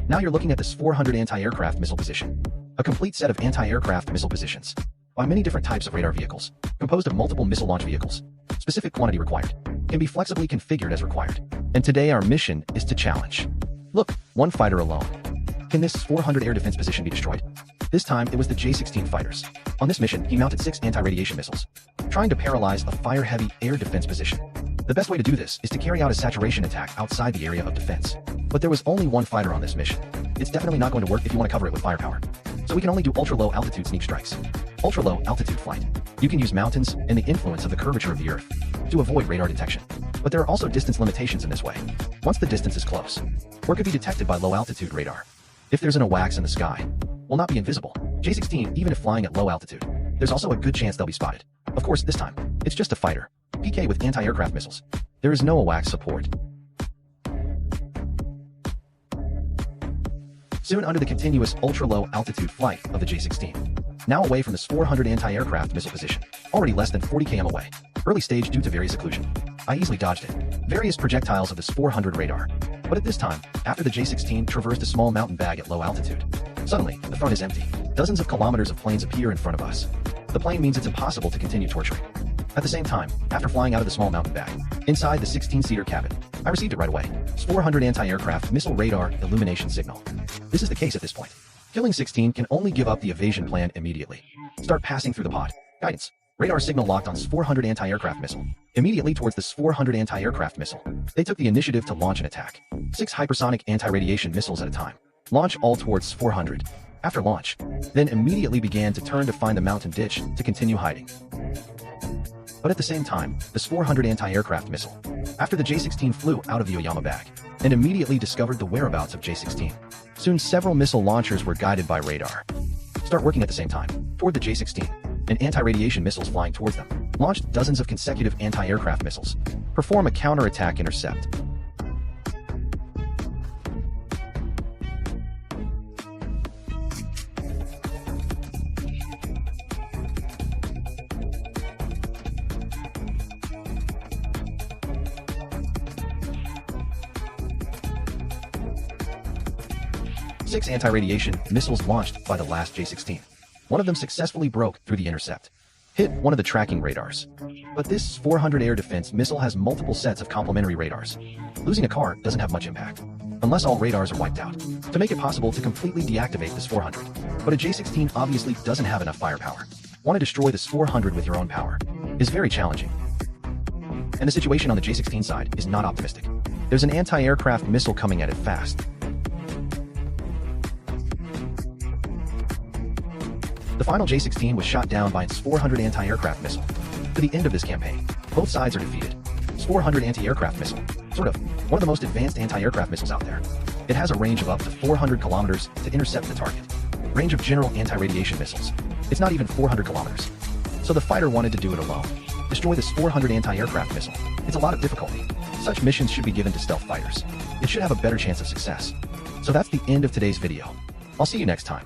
Now you're looking at the S-400 anti-aircraft missile position, a complete set of anti-aircraft missile positions by many different types of radar vehicles, composed of multiple missile launch vehicles. Specific quantity required can be flexibly configured as required. And today our mission is to challenge. Look, one fighter alone. Can this S-400 air defense position be destroyed? This time it was the J-16 fighters. On this mission, he mounted 6 anti-radiation missiles, trying to paralyze a fire-heavy air defense position. The best way to do this is to carry out a saturation attack outside the area of defense. But there was only one fighter on this mission. It's definitely not going to work if you want to cover it with firepower. So we can only do ultra-low altitude sneak strikes. Ultra-low altitude flight. You can use mountains and the influence of the curvature of the Earth to avoid radar detection. But there are also distance limitations in this way. Once the distance is close, work could be detected by low-altitude radar. If there's an AWACS in the sky, will not be invisible. J-16, even if flying at low altitude, there's also a good chance they'll be spotted. Of course, this time, it's just a fighter, PK with anti-aircraft missiles. There is no AWACS support. Soon under the continuous ultra-low altitude flight of the J-16. Now away from the S-400 anti-aircraft missile position, already less than 40 km away. Early stage due to various occlusion. I easily dodged it. Various projectiles of the S-400 radar. But at this time, after the J-16 traversed a small mountain bag at low altitude, suddenly, the front is empty. Dozens of kilometers of planes appear in front of us. The plane means it's impossible to continue torturing. At the same time, after flying out of the small mountain bag, inside the 16-seater cabin, I received it right away. S-400 anti-aircraft missile radar illumination signal. This is the case at this point. Killing 16 can only give up the evasion plan immediately. Start passing through the pod. Guidance. Radar signal locked on S-400 anti-aircraft missile. Immediately towards the S-400 anti-aircraft missile. They took the initiative to launch an attack. 6 hypersonic anti-radiation missiles at a time. Launch all towards S-400. After launch, then immediately began to turn to find the mountain ditch to continue hiding. But at the same time, the S-400 anti-aircraft missile, after the J-16 flew out of the Oyama bag, and immediately discovered the whereabouts of J-16. Soon several missile launchers were guided by radar. Start working at the same time, toward the J-16, and anti-radiation missiles flying towards them. Launched dozens of consecutive anti-aircraft missiles. Perform a counter-attack intercept. Six anti-radiation missiles launched by the last J-16. One of them successfully broke through the intercept. Hit one of the tracking radars. But this S-400 air defense missile has multiple sets of complementary radars. Losing a car doesn't have much impact, unless all radars are wiped out, to make it possible to completely deactivate this S-400. But a J-16 obviously doesn't have enough firepower. Want to destroy this S-400 with your own power is very challenging. And the situation on the J-16 side is not optimistic. There's an anti-aircraft missile coming at it fast. The final J-16 was shot down by an S-400 anti-aircraft missile. To the end of this campaign, both sides are defeated. S-400 anti-aircraft missile, sort of, one of the most advanced anti-aircraft missiles out there. It has a range of up to 400 kilometers to intercept the target. Range of general anti-radiation missiles. It's not even 400 kilometers. So the fighter wanted to do it alone. Destroy this S-400 anti-aircraft missile. It's a lot of difficulty. Such missions should be given to stealth fighters. It should have a better chance of success. So that's the end of today's video. I'll see you next time.